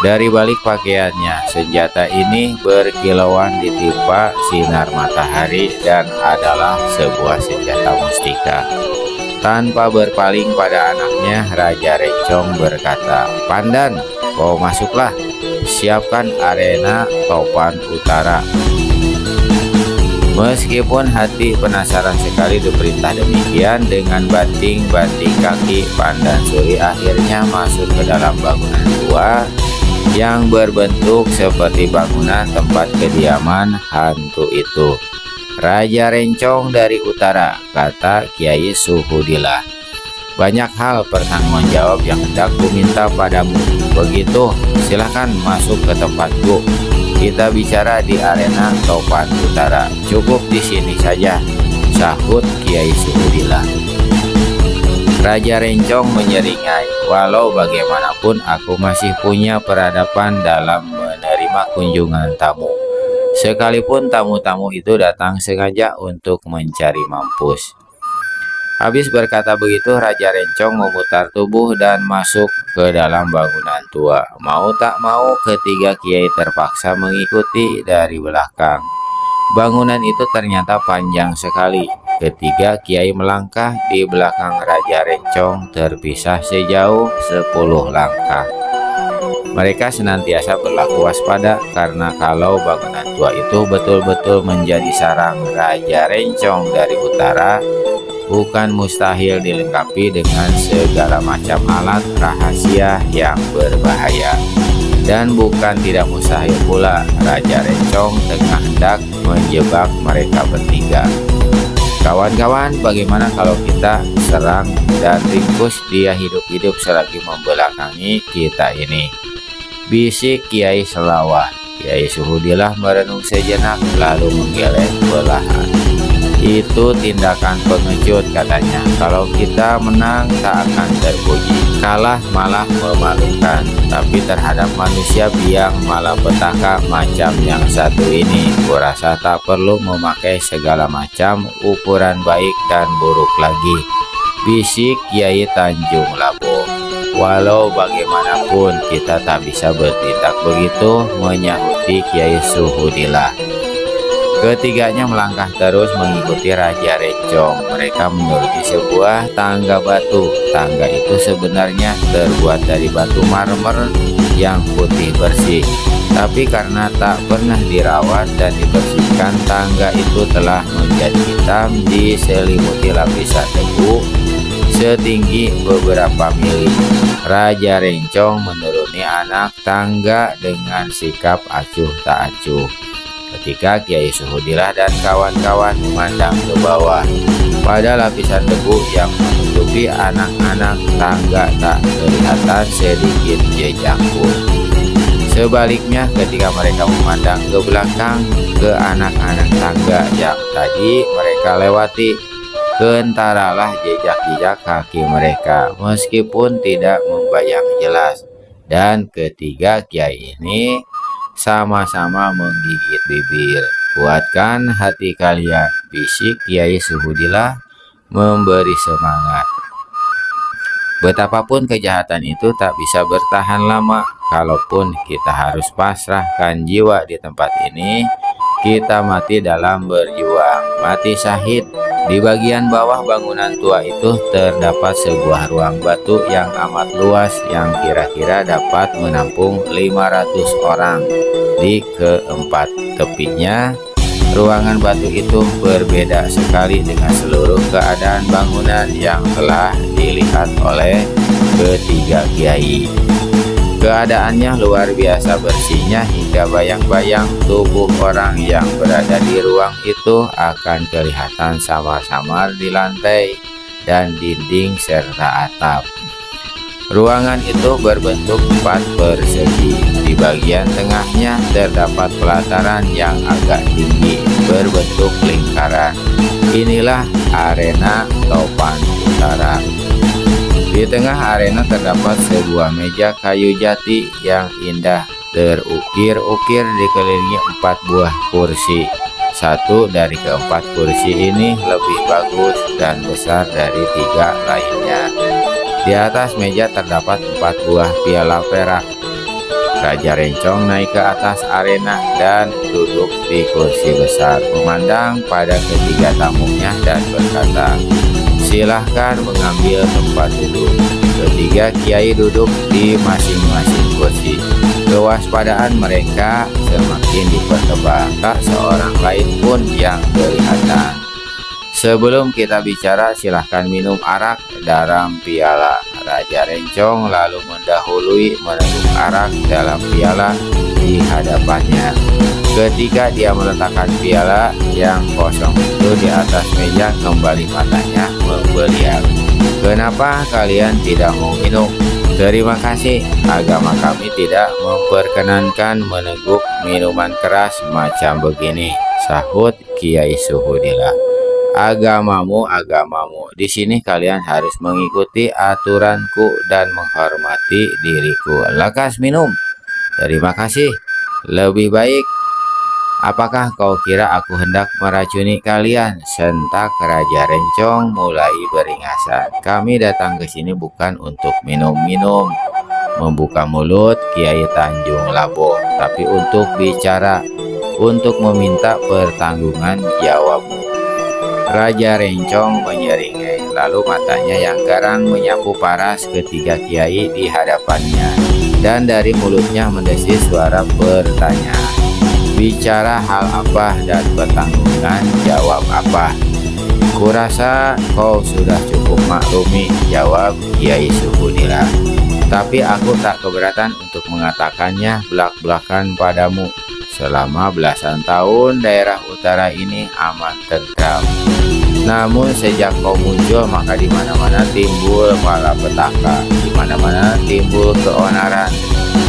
dari balik pakaiannya. Senjata ini berkilauan ditimpa sinar matahari dan adalah sebuah senjata mustika. Tanpa berpaling pada anaknya, Raja Rencong berkata, Pandan, kau masuklah, siapkan arena topan utara. Meskipun hati penasaran sekali diperintah demikian, dengan banting-banting kaki Pandan Suri akhirnya masuk ke dalam bangunan tua yang berbentuk seperti bangunan tempat kediaman hantu itu. Raja Rencong dari utara, kata Kiai Suhudillah. Banyak hal pertanggung jawab yang hendak kuminta padamu. Begitu, silahkan masuk ke tempatku. Kita bicara di arena topan utara. Cukup di sini saja, sahut Kiai Suhudillah. Raja Rencong menyeringai, walau bagaimanapun aku masih punya peradaban dalam menerima kunjungan tamu. Sekalipun tamu-tamu itu datang sengaja untuk mencari mampus. Habis berkata begitu, Raja Rencong memutar tubuh dan masuk ke dalam bangunan tua. Mau tak mau, ketiga kiai terpaksa mengikuti dari belakang. Bangunan itu ternyata panjang sekali. Ketiga kiai melangkah di belakang Raja Rencong terpisah sejauh 10 langkah. Mereka senantiasa berlaku waspada karena kalau bangunan tua itu betul-betul menjadi sarang Raja Rencong dari utara, bukan mustahil dilengkapi dengan segala macam alat rahasia yang berbahaya. Dan bukan tidak mustahil pula Raja Rencong tengah hendak menjebak mereka bertiga. Kawan-kawan, bagaimana kalau kita serang dan ringkus dia hidup-hidup selagi membelakangi kita ini? Bisik Kiai Selawah. Kiai Suhudillah merenung sejenak lalu menggeleng belahan. Itu tindakan pengecut katanya. Kalau kita menang tak akan terpuji, kalah malah memalukan. Tapi terhadap manusia biang malapetaka macam yang satu ini, kurasa tak perlu memakai segala macam ukuran baik dan buruk lagi, bisik Kiai Tanjung Labuh. Walau bagaimanapun kita tak bisa bertindak begitu, menyahuti Kiai Suhudillah. Ketiganya melangkah terus mengikuti Raja Rencong. Mereka menuruti sebuah tangga batu. Tangga itu sebenarnya terbuat dari batu marmer yang putih bersih. Tapi karena tak pernah dirawat dan dibersihkan, tangga itu telah menjadi hitam diselimuti lapisan debu setinggi beberapa mili. Raja Rencong menuruni anak tangga dengan sikap acuh tak acuh. Ketika Kiai Suhudillah dan kawan-kawan memandang ke bawah, pada lapisan debu yang menutupi anak-anak tangga tak kelihatan sedikit jejak pun. Sebaliknya, ketika mereka memandang ke belakang, ke anak-anak tangga yang tadi mereka lewati, kentaralah jejak-jejak kaki mereka, meskipun tidak membayang jelas. Dan ketiga kiai ini sama-sama menggigit bibir. Kuatkan hati kalian, bisik Kiai Suhudillah memberi semangat. Betapapun kejahatan itu tak bisa bertahan lama. Kalaupun kita harus pasrahkan jiwa di tempat ini, kita mati dalam berjuang, mati syahid. Di bagian bawah bangunan tua itu terdapat sebuah ruang batu yang amat luas yang kira-kira dapat menampung 500 orang. Di keempat tepinya, ruangan batu itu berbeda sekali dengan seluruh keadaan bangunan yang telah dilihat oleh ketiga kiai. Keadaannya luar biasa bersihnya hingga bayang-bayang tubuh orang yang berada di ruang itu akan kelihatan samar-samar di lantai dan dinding serta atap. Ruangan itu berbentuk 4 persegi. Di bagian tengahnya terdapat pelataran yang agak tinggi berbentuk lingkaran. Inilah arena topan utara. Di tengah arena terdapat sebuah meja kayu jati yang indah terukir-ukir dikelilingi 4 buah kursi. Satu dari keempat kursi ini lebih bagus dan besar dari 3 lainnya. Di atas meja terdapat 4 buah piala perak. Raja Rencong naik ke atas arena dan duduk di kursi besar, memandang pada ketiga tamunya dan berkata, "Silahkan mengambil tempat duduk." Ketiga kiai duduk di masing-masing kursi. Kewaspadaan mereka semakin dipertebal, tak seorang lain pun yang kelihatan. "Sebelum kita bicara, silahkan minum arak dalam piala." Raja Rencong lalu mendahului meneguk arak dalam piala di hadapannya. Ketika dia meletakkan piala yang kosong itu di atas meja, kembali matanya membeliak. "Kenapa kalian tidak mau minum?" "Terima kasih, agama kami tidak memperkenankan meneguk minuman keras macam begini," sahut Kiai Suhudillah. Agamamu, di sini kalian harus mengikuti aturanku dan menghormati diriku. Lekas minum." "Terima kasih, lebih baik." "Apakah kau kira aku hendak meracuni kalian?" sentak Raja Rencong mulai beringasan. "Kami datang ke sini bukan untuk minum-minum," membuka mulut Kiai Tanjung Labuh, "tapi untuk bicara, untuk meminta pertanggungan jawabmu." Raja Rencong menyeringai, lalu matanya yang garang menyapu paras ketiga kiai di hadapannya, dan dari mulutnya mendesis suara pertanyaan. "Bicara hal apa dan pertanggungan jawab apa?" "Kurasa kau sudah cukup maklumi," jawab Kiai Suhudillah. "Tapi aku tak keberatan untuk mengatakannya belak-belakan padamu. Selama belasan tahun daerah utara ini aman tentram. Namun sejak kau muncul maka di mana-mana timbul malapetaka, di mana-mana timbul keonaran.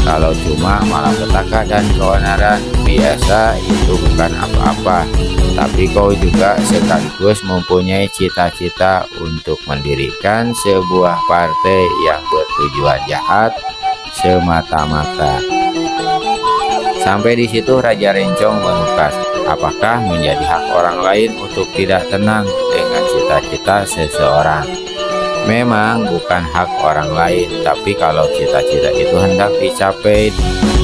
Kalau cuma malapetaka dan keonaran biasa itu bukan apa-apa. Tapi kau juga sekaligus mempunyai cita-cita untuk mendirikan sebuah partai yang bertujuan jahat semata-mata. Sampai di situ Raja Rencong menukas, apakah menjadi hak orang lain untuk tidak tenang dengan cita-cita seseorang? Memang bukan hak orang lain, tapi kalau cita-cita itu hendak dicapai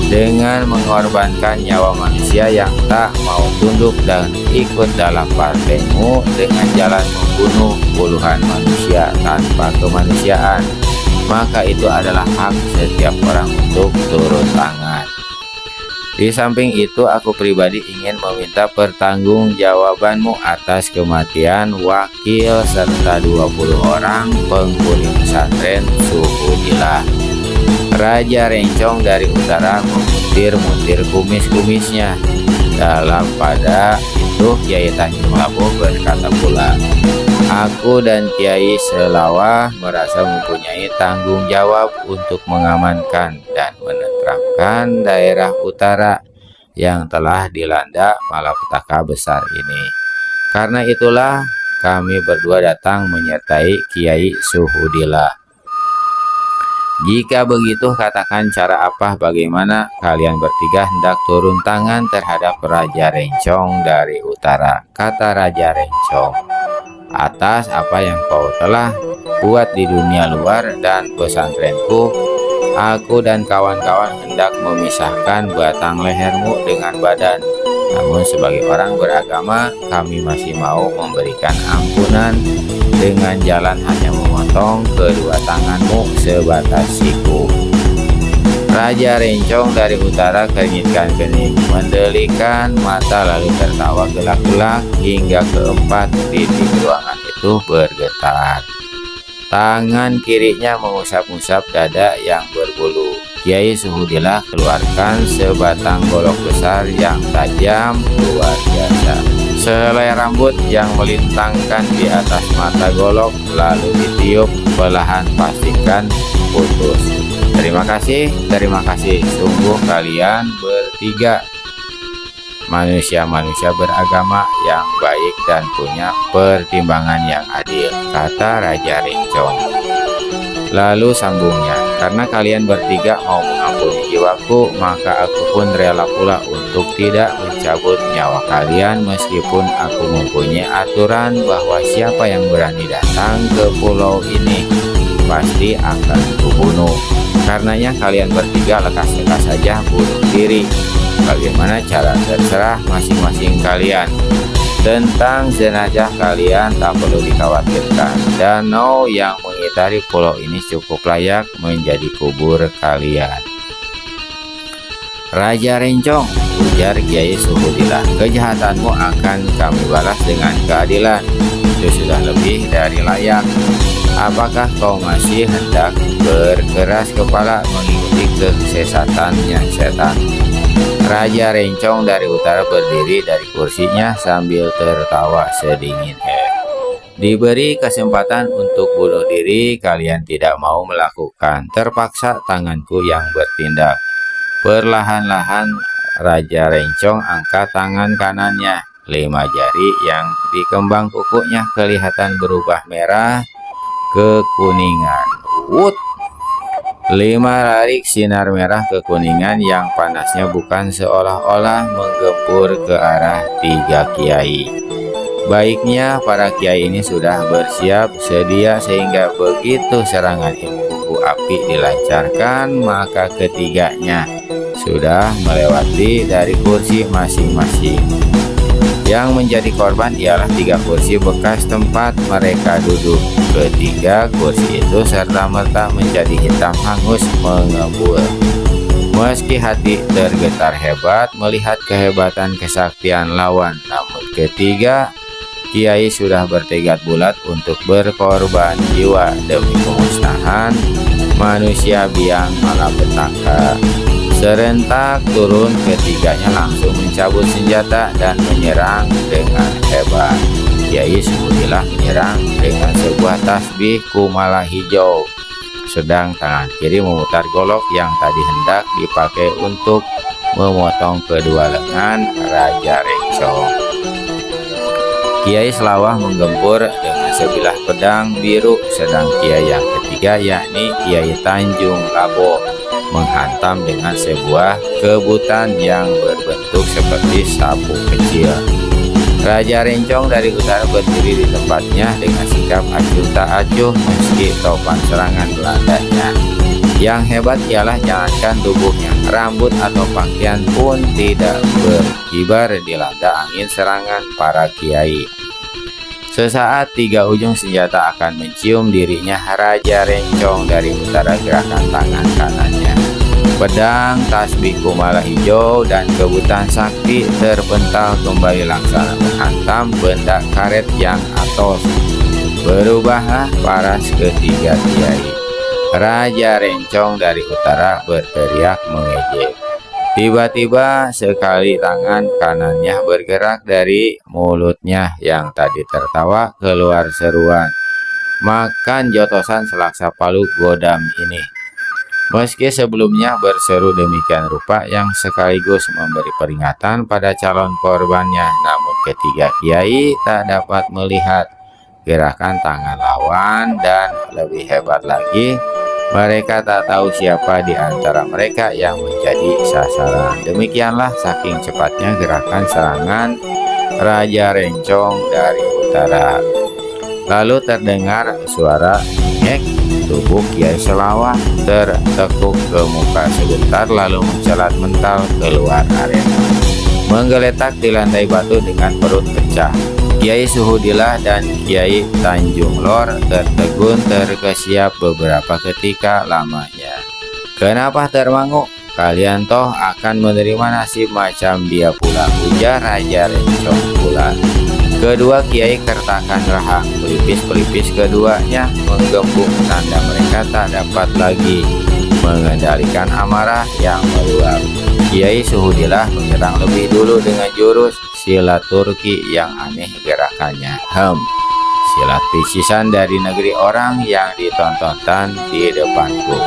dengan mengorbankan nyawa manusia yang tak mau tunduk dan ikut dalam partaimu dengan jalan membunuh puluhan manusia tanpa kemanusiaan, maka itu adalah hak setiap orang untuk turun tangan. Di samping itu, aku pribadi ingin meminta pertanggungjawabanmu atas kematian wakil serta 20 orang penghuni pesantren Suhudilah. Raja Rencong dari utara memutir-mutir kumis-kumisnya. Dalam pada itu Kiai Tanjung Labuh berkata pula, aku dan Kiai Selawah merasa mempunyai tanggung jawab untuk mengamankan dan menenteramkan daerah utara yang telah dilanda malapetaka besar ini. Karena itulah kami berdua datang menyertai Kiai Suhudilah. Jika begitu, katakan cara apa bagaimana kalian bertiga hendak turun tangan terhadap Raja Rencong dari utara, kata Raja Rencong. Atas apa yang kau telah buat di dunia luar dan pesantrenku, aku dan kawan-kawan hendak memisahkan batang lehermu dengan badan. Namun sebagai orang beragama, kami masih mau memberikan ampunan dengan jalan hanya memotong kedua tanganmu sebatas siku. Raja Rencong dari utara keringitkan kening, mendelikan mata lalu tertawa gelak-gelak hingga keempat dinding ruangan itu bergetar. Tangan kirinya mengusap-usap dada yang berbulu. Kiai Suhudilah keluarkan sebatang golok besar yang tajam luar biasa. Sehelai rambut yang melintangkan di atas mata golok lalu ditiup, belahan pastikan putus. Terima kasih, sungguh kalian bertiga manusia-manusia beragama yang baik dan punya pertimbangan yang adil, kata Raja Rencong. Lalu sambungnya, karena kalian bertiga mau mengampuni jiwaku, maka aku pun rela pula untuk tidak mencabut nyawa kalian meskipun aku mempunyai aturan bahwa siapa yang berani datang ke pulau ini pasti akan kubunuh. Karenanya kalian bertiga lekas-lekas saja bunuh diri. Bagaimana cara terserah masing-masing kalian. Tentang jenazah kalian tak perlu dikhawatirkan. Danau yang mengitari pulau ini cukup layak menjadi kubur kalian. Raja Rencong, ujar Kiai Suhudilah, kejahatanmu akan kami balas dengan keadilan. Itu sudah lebih dari layak. Apakah kau masih hendak berkeras kepala mengikuti kesesatannya setan? Raja Rencong dari utara berdiri dari kursinya sambil tertawa sedingin. Diberi kesempatan untuk bunuh diri, kalian tidak mau melakukan. Terpaksa tanganku yang bertindak. Perlahan-lahan Raja Rencong angkat tangan kanannya. 5 jari yang di kembang kukunya kelihatan berubah merah kekuningan. 5 larik sinar merah kekuningan yang panasnya bukan seolah-olah menggempur ke arah 3 kiai. Baiknya para kiai ini sudah bersiap sedia sehingga begitu serangan ilmu api dilancarkan, maka ketiganya sudah melewati dari kursi masing-masing. Yang menjadi korban ialah 3 kursi bekas tempat mereka duduk. Ketiga kursi itu serta-merta menjadi hitam hangus mengebul. Meski hati tergetar hebat melihat kehebatan kesaktian lawan, namun ketiga kiai sudah bertekad bulat untuk berkorban jiwa demi pemusnahan manusia biang malapetaka. Serentak turun, ketiganya langsung mencabut senjata dan menyerang dengan hebat. Kiai Suhudilah menyerang dengan sebuah tasbih kumala hijau. sedang tangan kiri memutar golok yang tadi hendak dipakai untuk memotong kedua lengan Raja Rencong. Kiai Selawah menggempur dengan sebilah pedang biru, sedang kiai yang ketiga yakni Kiai Tanjung Laboh menghantam dengan sebuah kebutan yang berbentuk seperti sapu kecil. Raja Rencong dari utara berdiri di tempatnya dengan sikap acuh tak acuh meski topan serangan Belandanya. Yang hebat ialah jangankan tubuhnya, rambut atau pakaian pun tidak berkibar dilanda angin serangan para kiai. Sesaat tiga ujung senjata akan mencium dirinya, Raja Rencong dari utara gerakan tangan kanannya. Pedang, tasbih kumala hijau, dan kebutan sakti terpental kembali laksana menghantam benda karet yang atos. Berubahlah paras ketiga kiai. Raja Rencong dari utara berteriak mengejek. Tiba-tiba sekali tangan kanannya bergerak dari mulutnya yang tadi tertawa keluar seruan, "Makan jotosan selaksa palu godam ini." Meski sebelumnya berseru demikian rupa yang sekaligus memberi peringatan pada calon korbannya, namun ketiga kiai tak dapat melihat gerakan tangan lawan, dan lebih hebat lagi, mereka tak tahu siapa di antara mereka yang menjadi sasaran. Demikianlah saking cepatnya gerakan serangan Raja Rencong dari utara. Lalu terdengar suara ngek. Tubuh Kiai Selawah tertekuk ke muka sebentar lalu mencelat mental keluar arena, menggeletak di lantai batu dengan perut pecah. Kiai Suhudillah dan Kiai Tanjung Lor tertegun terkesiap beberapa ketika lamanya. "Kenapa termangu? Kalian toh akan menerima nasib macam dia pula," ujar Raja Rencong pula. Kedua kiai kertakan rahang, pelipis-pelipis keduanya menggembung tanda mereka tak dapat lagi mengendalikan amarah yang meluap. Kiai Suhudillah menyerang lebih dulu dengan jurus silat Turki yang aneh gerakannya. Silat picisan dari negeri orang yang ditontonkan di depanku.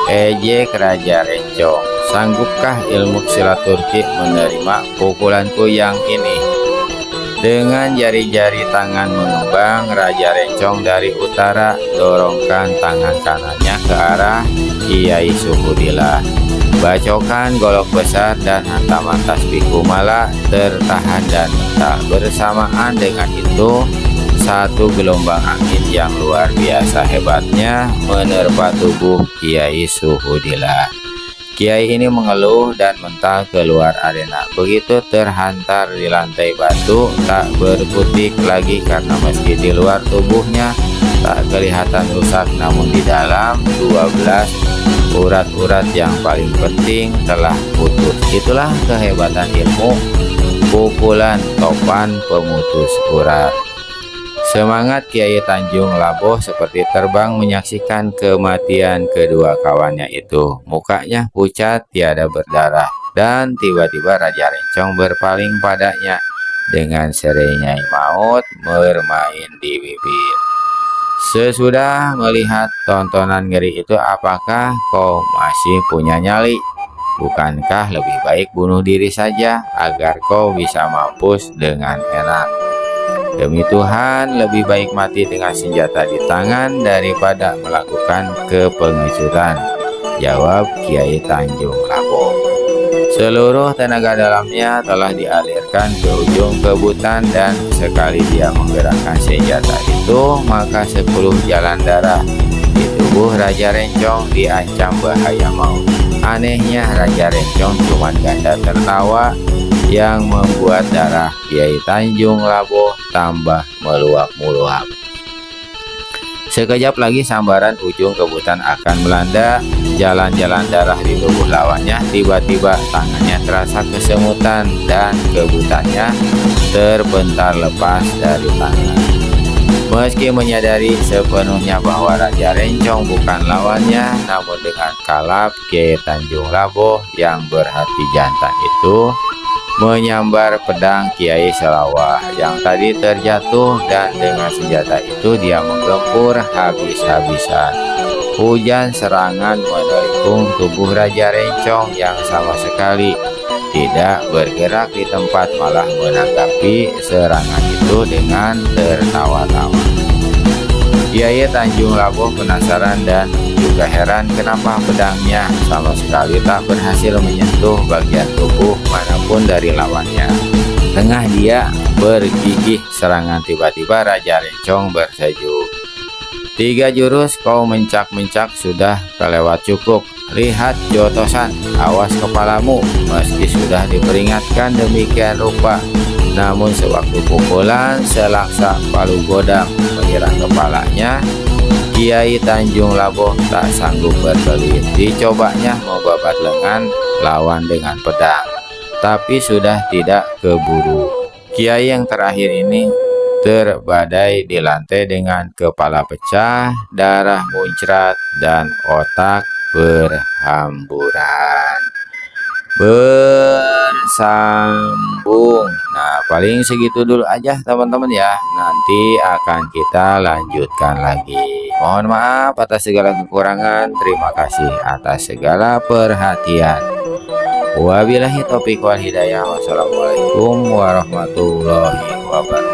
Ejek Raja Rencong, sanggupkah ilmu silat Turki menerima pukulanku yang ini? Dengan jari-jari tangan mengembang, Raja Rencong dari utara dorongkan tangan kanannya ke arah Kiai Suhudillah. Bacokan golok besar dan hantaman tasbih kumala tertahan dan tak bersamaan dengan itu. Satu gelombang angin yang luar biasa hebatnya menerpa tubuh Kiai Suhudillah. Kiai ini mengeluh dan mental keluar arena. Begitu terhantar di lantai batu, tak berkutik lagi karena meski di luar tubuhnya tak kelihatan rusak, namun di dalam 12 urat-urat yang paling penting telah putus. Itulah kehebatan ilmu pukulan topan pemutus urat. Semangat Kiai Tanjung Laboh seperti terbang menyaksikan kematian kedua kawannya itu. Mukanya pucat tiada berdarah, dan tiba-tiba Raja Rencong berpaling padanya dengan serenyai maut bermain di bibir. "Sesudah melihat tontonan ngeri itu, apakah kau masih punya nyali? Bukankah lebih baik bunuh diri saja agar kau bisa mampus dengan enak? Demi Tuhan, lebih baik mati dengan senjata di tangan daripada melakukan kepengecutan," jawab Kiai Tanjung Laboh. Seluruh tenaga dalamnya telah dialirkan ke ujung kebutan, dan sekali dia menggerakkan senjata itu, maka 10 jalan darah di tubuh Raja Rencong diancam bahaya maut. Anehnya Raja Rencong cuma ganda tertawa yang membuat darah Kiai Tanjung Laboh tambah meluap-meluap. Sekejap lagi sambaran ujung kebutan akan melanda jalan-jalan darah di tubuh lawannya. Tiba-tiba tangannya terasa kesemutan dan kebutannya terbentar lepas dari tangan. Meski menyadari sepenuhnya bahwa Raja Rencong bukan lawannya, namun dengan kalap Kiai Tanjung Laboh yang berhati jantan itu menyambar pedang Kiai Selawah yang tadi terjatuh, dan dengan senjata itu dia menggempur habis-habisan. Hujan serangan menelikung tubuh Raja Rencong yang sama sekali tidak bergerak di tempat, malah menanggapi serangan itu dengan tertawa-tawa. Kiai Tanjung Labuh penasaran dan juga heran kenapa pedangnya sama sekali tak berhasil menyentuh bagian tubuh manapun dari lawannya. Tengah dia bergigih serangan, tiba-tiba Raja Rencong bersejuk. 3 jurus kau mencak-mencak sudah kelewat cukup. Lihat jotosan, awas kepalamu. Meski sudah diperingatkan demikian rupa, namun sewaktu pukulan selaksa palu godam menyerang kepalanya, Kiai Tanjung Labuh tak sanggup berkelit. Dicobanya membabat lengan lawan dengan pedang, tapi sudah tidak keburu. Kiai yang terakhir ini terbadai di lantai dengan kepala pecah, darah muncrat, dan otak berhamburan. Bersambung. Nah, paling segitu dulu aja teman-teman ya. Nanti akan kita lanjutkan lagi. Mohon maaf atas segala kekurangan. Terima kasih atas segala perhatian. Wabillahi taufiq wal hidayah. Wassalamualaikum warahmatullahi wabarakatuh.